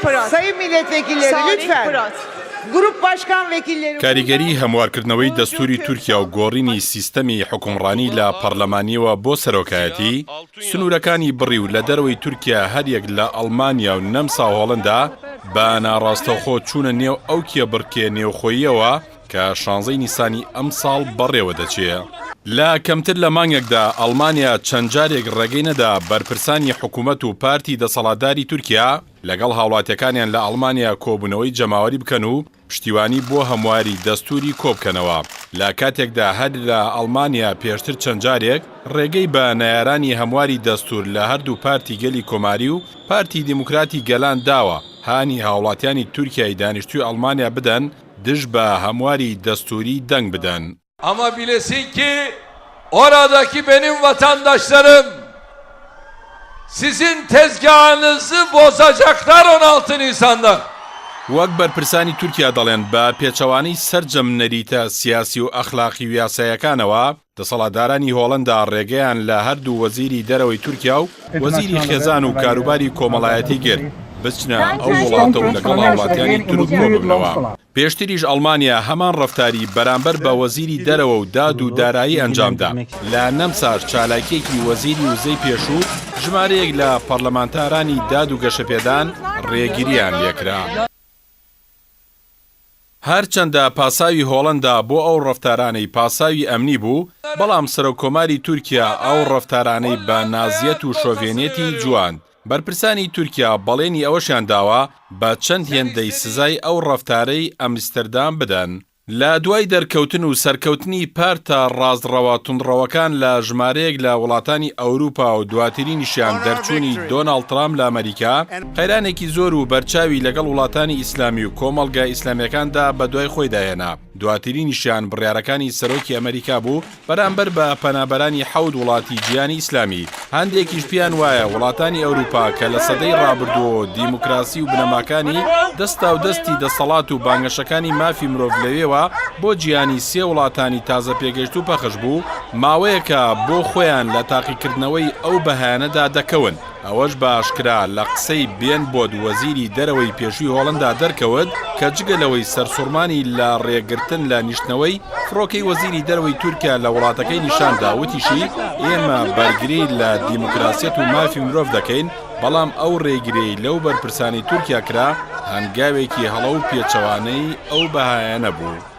Pırat. Sayın milletvekilleri Salih lütfen. Pırat. Grup başkan vekilleri. کاریگەری هەموارکردنەوەی دەستوری تورکیا و گۆڕینی سیستەمی حکومڕانی لە پەرلەمانیەوە بۆ سەرۆکایەتی سنوورەکانی بڕی و لە دەرەوەی تورکیا هەریەک لە ئەڵمانیا و نەمسا و هۆڵندا بە ناڕاستەوخۆ چوونە نێو ئەو کێبڕکێ نێوخۆییەوە کە 16 نیسانی ئەم ساڵ بەڕێوە دەچێت. لە کەمتر لە مانگێکدا ئەڵمانیا چەند جارێک ڕێگەی نەدا بەرپرسانی حکوومەت و پارتی دەسەڵاتداری تورکیا لەگەڵ هاوڵاتیەکانیان لە ئەڵمانیا کۆبوونەوەی جەماوەری بکەن و پشتیوانی بۆ هەمواری دەستوری کۆبکەنەوە. لە کاتێکدا هەر لە ئەڵمانیا پێشتر چەند جارێک ڕێگەی بە نایارانی هەمواری دەستور لە هەردوو پارتی گەلی کۆماری و پارتی دیموکراتی گەلان داوە هانی هاوڵاتیانی تورکیای دانیشتوی ئەڵمانیا بدەن دژ بە هەمواری دەستوری دەنگ بدەن. Ama bilesin ki oradaki benim vatandaşlarım sizin tezgahınızı bozacaklar 16 Nisan'da. وەک بەرپرسانی تورکیا دەڵێن بە پێچەوانەی سەرجەم نەریتە سیاسی و ئەخلاقی و یاسایەکانەوە دەسەڵاتدارانی هۆڵندا ڕێگەیان لە هەردوو وەزیری دەرەوەی تورکیا و وەزیری خێزان و کاروباری کۆمەڵایەتی گرت بچنە ئەو وڵاتە و لەگەڵ هاوڵاتیانی تورک کۆببنەوە. پێشتریش ئەڵمانیا هەمان ڕەفتاری بەرامبەر بە وەزیری دەرەوە و داد و دارایی ئەنجامدا. لە نەمسار چالاکیێکی وەزیری وزەی پێشوو ژمارەیەک لە پەرلەمانتارانی داد و گەشەپێدان ڕێگیریان لێکرا. هەرچەندە پاساوی هۆڵندا بۆ ئەو ڕەفتارانەی پاساوی ئەمنی بوو، بەڵام سەرۆکۆماری تورکیا ئەو ڕەفتارانەی بە نازیەت و شۆڤێنێتی جوان. بەرپرسانی تورکیا بەڵێنی ئەوەشیان داوە بە چەند هێندەی سزای ئەو ڕەفتارەی ئەمستەردام بدەن. لە دوای دەرکەوتن و سەرکەوتنی پارتە ڕازڕەوە توندڕەوەکان لە ژمارەیەک لە وڵاتانی ئەوروپا و دواترینیشیان دەرچوونی دۆناڵد ترامپ لە ئەمریکا، قەیرانێکی زۆر و بەرچاوی لەگەڵ وڵاتانی ئیسلامی و کۆمەڵگە ئیسلامیەکاندا بە دوای خۆی داهێنا. دواترینیشیان بڕیارەکانی سەرۆکی ئەمریکا بوو بەرامبەر بە پەنابەرانی حەوت وڵاتی جیهانی ئیسلامی. هەندێکیش پیان وایە وڵاتانی ئەوروپا کە لە سەدەی ڕابردووە دیموکراسی و بنەماکانی دەستا و دەستی دەسەڵات و بانگەشەکانی مافی مرۆڤ لەوێوە بۆ گیانی سێ وڵاتانی تازە پێگەشت و پەخش بوو، ماوەیەکە بۆ خۆیان لە تاقیکردنەوەی ئەو بەهانەدا دەکەون. ئەوەش باشکرا لە قسەی بێن بۆد وەزیری دەرەوەی پێشووی هۆڵندا دەرکەوت کە جگەلەوەی سەرسوڕمانی لە ڕێگرتن لە نیشتنەوەی فڕۆکەی وەزیری دەرەوەی تورکیا لە وڵاتەکەی نیشاندا وتیشی ئێمە بەرگری لە دیموکراسیەت و مافی مرۆڤ دەکەین، بەڵام ئەو ڕێگرەی لەو بەرپرسانی تورکیا کرا هەنگاوێکی هەڵە و پێچەوانەی ئەو بەهایانە بوو.